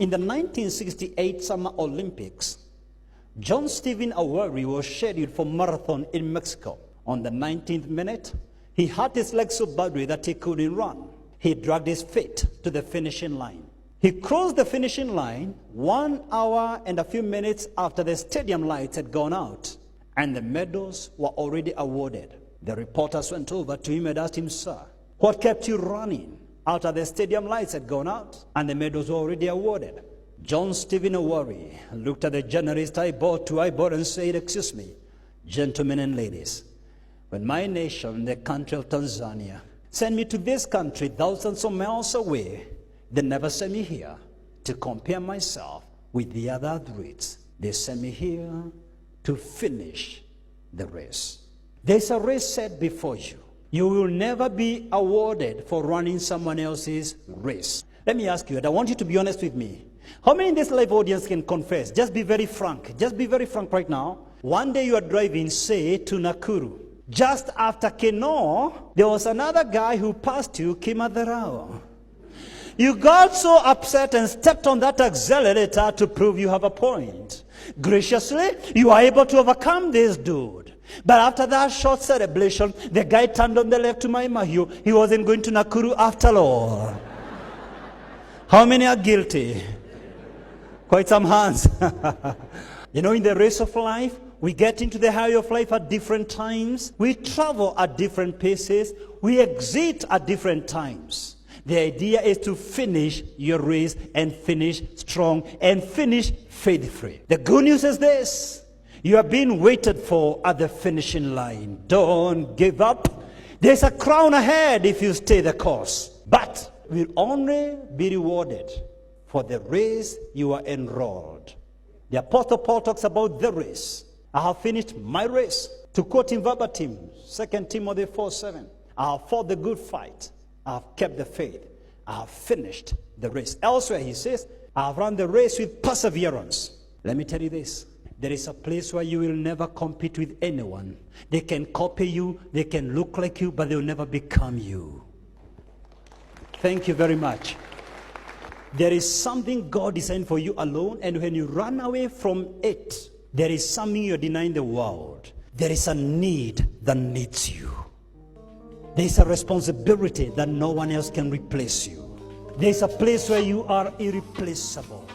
In the 1968 Summer Olympics, John Stephen Awori was scheduled for marathon in Mexico. On the 19th minute, he hurt his leg so badly that he couldn't run. He dragged his feet to the finishing line. He crossed the finishing line 1 hour and a few minutes after the stadium lights had gone out, and the medals were already awarded. The reporters went over to him and asked him, "Sir, what kept you running after the stadium lights had gone out and the medals were already awarded?" John Stephen Awori looked at the journalist eyeball to eyeball and said, "Excuse me, gentlemen and ladies, when my nation, the country of Tanzania, sent me to this country thousands of miles away, they never sent me here to compare myself with the other athletes. They sent me here to finish the race." There's a race set before you. You will never be awarded for running someone else's race. Let me ask you, and I want you to be honest with me. How many in this live audience can confess? Just be very frank. Just be very frank right now. One day you are driving, say, to Nakuru. Just after Keno, there was another guy who passed you, Kimadharao. You got so upset and stepped on that accelerator to prove you have a point. Graciously, you are able to overcome this dude. But after that short celebration, the guy turned on the left to Maimahiu. He wasn't going to Nakuru after all. How many are guilty? Quite some hands. You know, in the race of life, we get into the highway of life at different times. We travel at different paces. We exit at different times. The idea is to finish your race and finish strong and finish faith-free. The good news is this: you are being waited for at the finishing line. Don't give up. There's a crown ahead if you stay the course. But will only be rewarded for the race you are enrolled. The Apostle Paul talks about the race. I have finished my race. To quote him verbatim, 2 Timothy 4:7. I have fought the good fight. I have kept the faith. I have finished the race. Elsewhere he says, I have run the race with perseverance. Let me tell you this. There is a place where you will never compete with anyone. They can copy you, they can look like you, but they will never become you. Thank you very much. There is something God designed for you alone, and when you run away from it, there is something you're denying the world. There is a need that needs you. There is a responsibility that no one else can replace you. There is a place where you are irreplaceable.